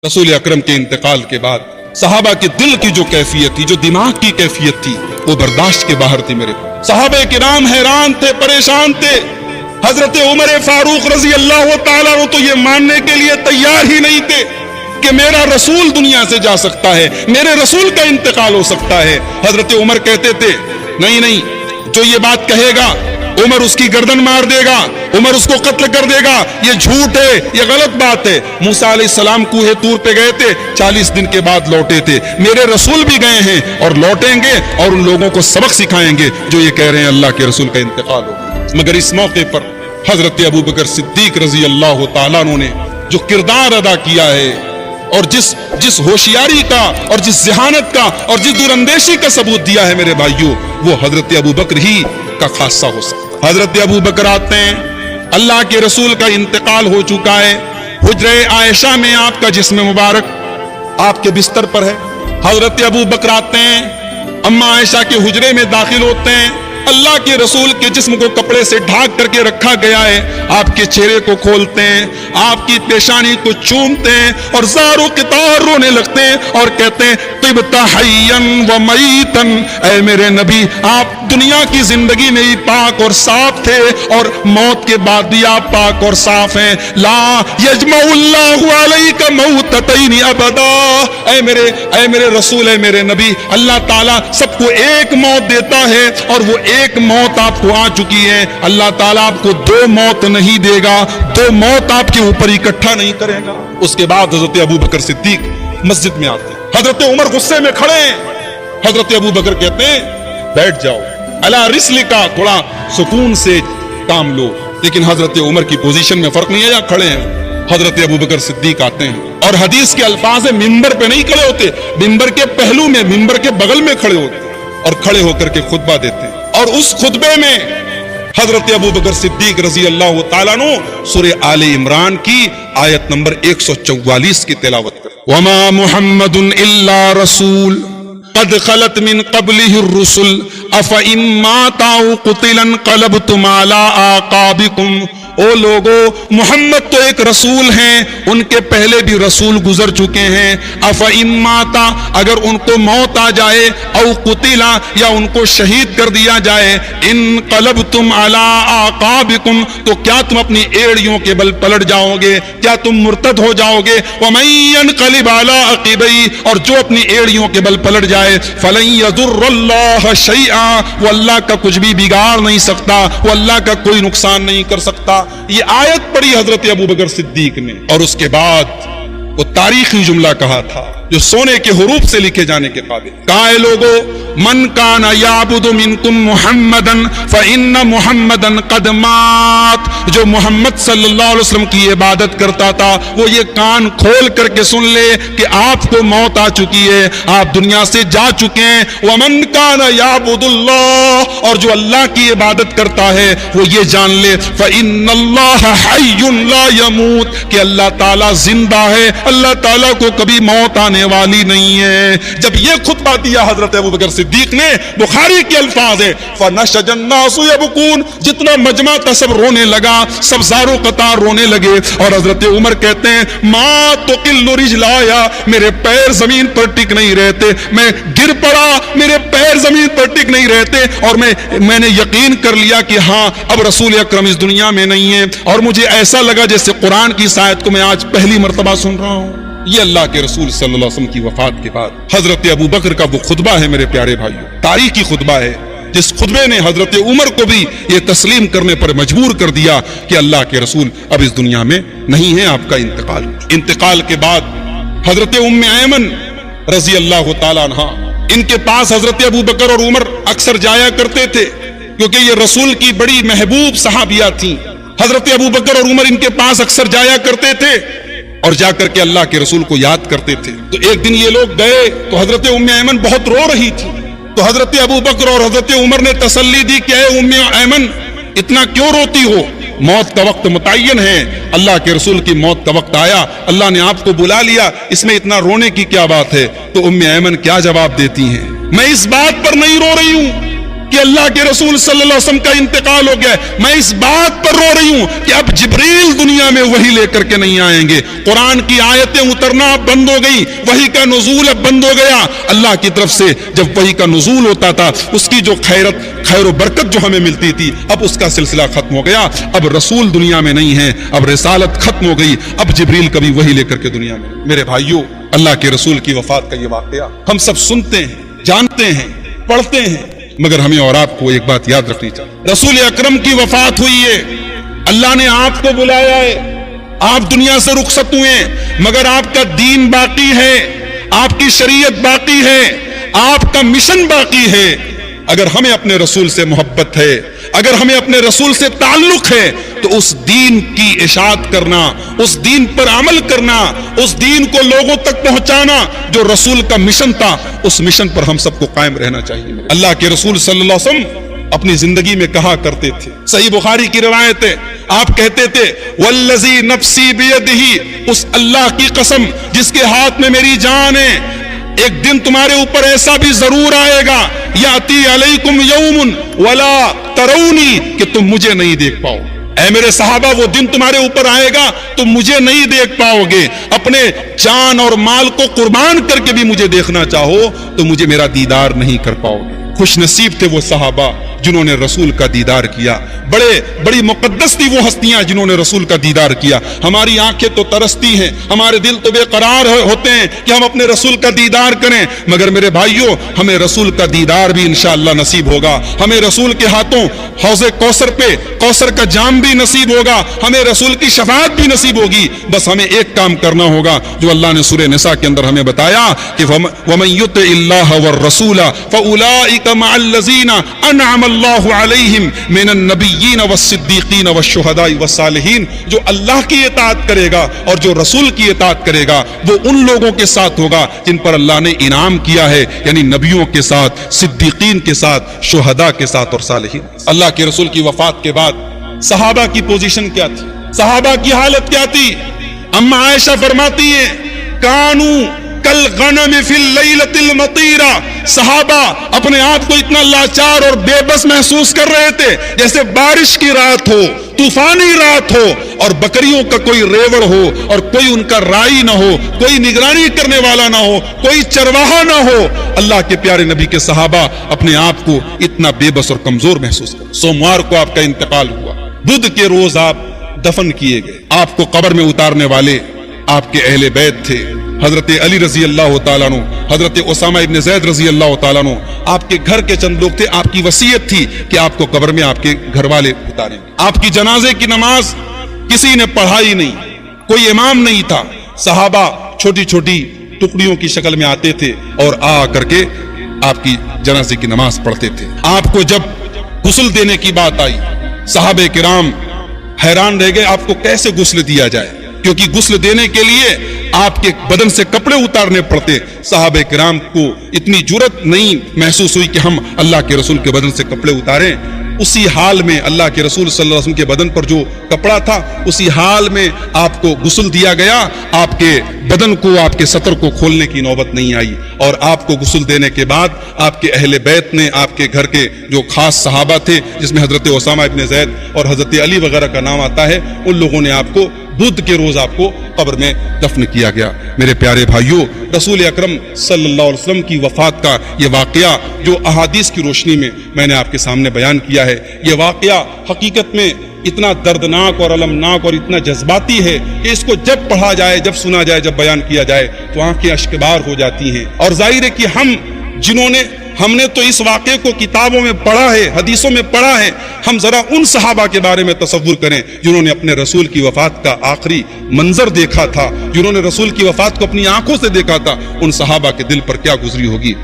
रसूल अकरम के इंतकाल के बाद सहाबा के दिल की जो कैफियत थी, जो दिमाग की कैफियत थी, वो बर्दाश्त के बाहर थी। मेरे सहाबे किराम हैरान थे, परेशान थे। हजरत उमर फारूक रजी अल्लाह ताला तो ये मानने के लिए तैयार ही नहीं थे कि मेरा रसूल दुनिया से जा सकता है, मेरे रसूल का इंतकाल हो सकता है। हजरत उमर कहते थे नहीं नहीं, जो ये बात कहेगा उमर उसकी गर्दन मार देगा, उमर उसको कत्ल कर देगा, ये झूठ है, ये गलत बात है। मूसा अलैहिस्सलाम कूहे तूर पे गए थे, 40 दिन के बाद लौटे थे। मेरे रसूल भी गए हैं और लौटेंगे और उन लोगों को सबक सिखाएंगे जो ये कह रहे हैं अल्लाह के रसूल का इंतकाल हो। मगर इस मौके पर हजरत अबू बकर सिद्दीक रजी अल्लाह तआला अन्हु ने जो किरदार अदा किया है और जिस होशियारी का और जिस जहानत का और जिस दूरंदेशी का सबूत दिया है मेरे भाइयों, वो हजरत अबू बकर ही का खासा हो सकता है। हजरत अबू बकर आते हैं, अल्लाह के रसूल का इंतकाल हो चुका है, हुज्रे आयशा में आपका जिस्म मुबारक आपके बिस्तर पर है। हजरत अबू बकर आते हैं, अम्मा आयशा के हुजरे में दाखिल होते हैं, अल्लाह के रसूल के जिस्म को कपड़े से ढाक करके रखा गया है। आपके चेहरे को खोलते हैं, आपकी पेशानी को चूमते हैं और ज़ारो कितार रोने लगते हैं और कहते हैं तिबता हय्यन व मईतन, ऐ मेरे नबी आप दुनिया की जिंदगी में ही पाक और साफ थे और मौत के बाद भी आप पाक और साफ हैं। ला यजमउल्लाहु अलैका मौततैन अबदा, ऐ मेरे रसूल, ऐ मेरे नबी, अल्लाह ताला सबको एक मौत देता है और वो एक मौत आपको आ चुकी है। अल्लाह ताला आपको दो मौत नहीं देगा, दो मौत आपके ऊपर इकट्ठा नहीं करेगा। उसके बाद हजरत अबू बकर सिद्दीक मस्जिद में आते हैं, हजरत उमर गुस्से में खड़े हैं। हजरत अबू बकर कहते हैं बैठ जाओ, अला रिस्लिका, थोड़ा सुकून से काम लो। लेकिन हजरत उमर की पोजीशन में फर्क नहीं है, यहाँ खड़े हैं। हजरत अबू बकर सिद्दीक आते हैं और हदीस के अल्फाज है मिंबर पे नहीं खड़े होते, मिंबर के पहलू में, मिंबर के बगल में खड़े होते और खड़े होकर के खुतबा देते हैं। और उस खुतबे में हजरत अबू बकर सिद्दीक रजी अल्लाह तआला अन्हु सूरह आले इमरान की आयत नंबर 144 की तिलावत करते। वमा मुहम्मदुन इल्ला रसूल कद खलत मिन क़ब्लिहि रुसुल अफ़ इन माता औ क़ुतिला क़लबतुम अला आक़ाबिकुम। ओ लोगो, मोहम्मद तो एक रसूल हैं, उनके पहले भी रसूल गुजर चुके हैं। अफ़ इन माता, अगर उनको मौत आ जाए, औ कुतिला, या उनको शहीद कर दिया जाए, इन क़लबतुम अला आक़ाबिकुम, तो क्या तुम अपनी एड़ियों के बल पलट जाओगे, क्या तुम मुर्तद हो जाओगे। वमन यनक़लिब अला अक़िबैहि, और जो अपनी एड़ियों के बल पलट जाए, फ़लन यज़ुर्रल्लाह शैआ, वो अल्लाह का कुछ भी बिगाड़ नहीं सकता, वो अल्लाह का कोई नुकसान नहीं कर सकता। ये आयत पढ़ी हजरत अबू बकर सिद्दीक ने और उसके बाद वो तारीखी जुमला कहा था जो सोने के हुरूफ से लिखे जाने के काबिल। कहा है लोगो, मन काना याबुदु मिनकुम मुहम्मदन फ़इन्न मुहम्मदन क़द मात। जो मोहम्मद सल्लल्लाहु अलैहि वसल्लम की इबादत करता था, वो ये कान खोल करके सुन ले कि आपको मौत आ चुकी है, आप दुनिया से जा चुके हैं। वमन काना याबुदुल्लाह, और जो अल्लाह की इबादत करता है वो ये जान ले फ़इन्नल्लाह हय्युन ला यमूत, कि अल्लाह ताला जिंदा है, अल्लाह ताला को कभी मौत आने वाली नहीं है। जब ये खुतबा दिया हजरत अबू बकर सिद्दीक ने, बुखारी के अल्फाज है फनशजन नासु यबकून, जितना मजमा था सब रोने लगा, सब ज़ारो कतार रोने लगे। और हजरत उमर कहते हैं मा तुकिल्लु रिजलाया, मेरे पैर जमीन पर टिक नहीं रहते, मैं गिर पड़ा, मेरे पैर जमीन पर टिक नहीं रहते और मैंने यकीन कर लिया कि हाँ अब रसूल अकरम इस दुनिया में नहीं है। और मुझे ऐसा लगा जैसे कुरान की इस आयत को मैं आज पहली मर्तबा सुन रहा हूँ। ये अल्लाह के रसूल सल्लल्लाहु अलैहि वसल्लम की वफात के बाद हजरत अबू बकर का वो खुतबा है मेरे प्यारे भाइयों, तारीखी खुतबा है, जिस खुतबे ने हजरत उमर को भी ये तस्लीम करने पर मजबूर कर दिया कि अल्लाह के रसूल अब इस दुनिया में नहीं है, आपका इंतकाल के बाद हजरत उम्मे ऐमन रजी अल्लाह तआला अन्हा, इनके पास हजरत अबू बकर और उमर अक्सर जाया करते थे क्योंकि ये रसूल की बड़ी महबूब सहाबिया थी। हजरत अबू बकर और उमर इनके पास अक्सर जाया करते थे और जाकर के अल्लाह के रसूल को याद करते थे। तो एक दिन ये लोग गए तो हजरत उम्मे ऐमन बहुत रो रही थी, तो हजरत अबू बकर और हजरत उमर ने तसल्ली दी कि ऐ उम्मे ऐमन इतना क्यों रोती हो, मौत का वक्त मुतय्यन है, अल्लाह के रसूल की मौत का वक्त आया, अल्लाह ने आपको बुला लिया, इसमें इतना रोने की क्या बात है। तो उम्मे ऐमन क्या जवाब देती हैं, मैं इस बात पर नहीं रो रही हूं کہ اللہ کے رسول صلی اللہ علیہ وسلم کا انتقال ہو گیا ہے، میں اس بات پر رو رہی ہوں کہ اب جبریل دنیا میں وحی لے کر کے نہیں آئیں گے، قرآن کی آیتیں اترنا اب بند ہو گئی، وحی کا نزول اب بند ہو گیا۔ اللہ کی طرف سے جب وحی کا نزول ہوتا تھا اس کی جو خیر و برکت جو ہمیں ملتی تھی، اب اس کا سلسلہ ختم ہو گیا، اب رسول دنیا میں نہیں ہے، اب رسالت ختم ہو گئی، اب جبریل کبھی وحی لے کر کے دنیا میں۔ میرے بھائیوں، اللہ کے رسول کی وفات کا یہ واقعہ ہم سب سنتے ہیں، جانتے ہیں، پڑھتے ہیں، مگر ہمیں اور آپ کو ایک بات یاد رکھنی چاہیے، رسول اکرم کی وفات ہوئی ہے، اللہ نے آپ کو بلایا ہے، آپ دنیا سے رخصت ہوئے، مگر آپ کا دین باقی ہے، آپ کی شریعت باقی ہے، آپ کا مشن باقی ہے۔ اگر ہمیں اپنے رسول سے محبت ہے، اگر ہمیں اپنے رسول سے تعلق ہے، تو اس دین کی اشاعت کرنا، اس دین پر عمل کرنا، اس دین کو لوگوں تک پہنچانا جو رسول کا مشن تھا، اس مشن پر ہم سب کو قائم رہنا چاہیے۔ اللہ کے رسول صلی اللہ علیہ وسلم اپنی زندگی میں کہا کرتے تھے، صحیح بخاری کی روایت ہے، آپ کہتے تھے والذی نفسی بیدہ، اس اللہ کی قسم جس کے ہاتھ میں میری جان ہے، ایک دن تمہارے اوپر ایسا بھی ضرور آئے گا، یاتی علیکم یوم ولا ترونی، کہ تم مجھے نہیں دیکھ پاؤ۔ اے میرے صحابہ، وہ دن تمہارے اوپر آئے گا تم مجھے نہیں دیکھ پاؤ گے، اپنے جان اور مال کو قربان کر کے بھی مجھے دیکھنا چاہو تو مجھے میرا دیدار نہیں کر پاؤ گے۔ خوش نصیب تھے وہ صحابہ جنہوں نے رسول کا دیدار کیا، بڑی مقدس تھی وہ ہستیاں جنہوں نے رسول کا دیدار کیا۔ ہماری آنکھیں تو ترستی ہیں، ہمارے دل تو بے قرار ہوتے ہیں کہ ہم اپنے رسول کا دیدار کریں، مگر میرے بھائیوں، ہمیں رسول کا دیدار بھی انشاءاللہ نصیب ہوگا، ہمیں رسول کے ہاتھوں حوض کوثر پہ کوثر کا جام بھی نصیب ہوگا، ہمیں رسول کی شفاعت بھی نصیب ہوگی۔ بس ہمیں ایک کام کرنا ہوگا جو اللہ نے سورہ نساء کے اندر ہمیں بتایا کہ وَمَن يُطِعِ اللَّهَ وَالرَّسُولَ فَأُولَٰئِكَ مَعَ الَّذِينَ أَنْعَمَ اللَّهُ عَلَيْهِمْ مِنَ النَّبِيِّينَ وَالصِّدِّيقِينَ وَالشُّهَدَاءِ وَالصَّالِحِينَ، جو اللہ کی اطاعت کرے گا اور جو رسول کی اطاعت کرے گا وہ ان لوگوں کے ساتھ ہوگا جن پر اللہ نے انعام کیا ہے، یعنی نبیوں کے ساتھ، صدیقین کے ساتھ، شہداء کے ساتھ اور صالحین۔ اللہ کے رسول کی وفات کے بعد صحابہ کی پوزیشن کیا تھی، صحابہ کی حالت کیا تھی؟ اما عائشہ فرماتی ہیں کانو کالغنم فی اللیلۃ المطیرہ، صحابہ اپنے آپ کو اتنا لاچار اور بے بس محسوس کر رہے تھے جیسے بارش کی رات ہو، طوفانی رات ہو، اور بکریوں کا کوئی ریوڑ ہو اور کوئی ان کا رائی نہ ہو، کوئی نگرانی کرنے والا نہ ہو، کوئی چرواہا نہ ہو۔ اللہ کے پیارے نبی کے صحابہ اپنے آپ کو اتنا بے بس اور کمزور محسوس کر۔ سوموار کو آپ کا انتقال ہوا، بدھ کے روز آپ دفن کیے گئے، آپ کو قبر میں اتارنے والے آپ کے اہل بیت تھے، حضرت علی رضی اللہ تعالیٰ عنہ، حضرت اسامہ ابن زید رضی اللہ تعالیٰ عنہ، آپ کے گھر کے چند لوگ تھے، آپ کی وصیت تھی کہ آپ کو قبر میں آپ کے گھر والے اتاریں گے۔ آپ کی جنازے کی نماز کسی نے پڑھائی نہیں، کوئی امام نہیں تھا، صحابہ چھوٹی چھوٹی ٹکڑیوں کی شکل میں آتے تھے اور آ کر کے آپ کی جنازے کی نماز پڑھتے تھے۔ آپ کو جب غسل دینے کی بات آئی، صحابہ کرام حیران رہ گئے آپ کو کیسے غسل دیا جائے، کیونکہ غسل دینے کے لیے آپ کے بدن سے کپڑے اتارنے پڑتے۔ صحابہ کرام کو اتنی جرأت نہیں محسوس ہوئی کہ ہم اللہ کے رسول کے بدن سے کپڑے اتاریں۔ اسی حال میں اللہ کے رسول صلی اللہ علیہ وسلم کے بدن پر جو کپڑا تھا اسی حال میں آپ کو غسل دیا گیا، آپ کے بدن کو، آپ کے سطر کو کھولنے کی نوبت نہیں آئی، اور آپ کو غسل دینے کے بعد آپ کے اہل بیت نے، آپ کے گھر کے جو خاص صحابہ تھے جس میں حضرت اسامہ ابن زید اور حضرت علی وغیرہ کا نام آتا ہے، ان لوگوں نے آپ کو بدھ کے روز آپ کو قبر میں دفن کیا گیا۔ میرے پیارے بھائیوں، رسول اکرم صلی اللہ علیہ وسلم کی وفات کا یہ واقعہ جو احادیث کی روشنی میں نے آپ کے سامنے بیان کیا ہے، یہ واقعہ حقیقت میں اتنا دردناک اور المناک اور اتنا جذباتی ہے کہ اس کو جب پڑھا جائے، جب سنا جائے، جب بیان کیا جائے تو آنکھیں اشکبار ہو جاتی ہیں۔ اور ظاہر ہے کہ ہم نے تو اس واقعے کو کتابوں میں پڑھا ہے، حدیثوں میں پڑھا ہے، ہم ذرا ان صحابہ کے بارے میں تصور کریں جنہوں نے اپنے رسول کی وفات کا آخری منظر دیکھا تھا، جنہوں نے رسول کی وفات کو اپنی آنکھوں سے دیکھا تھا، ان صحابہ کے دل پر کیا گزری ہوگی۔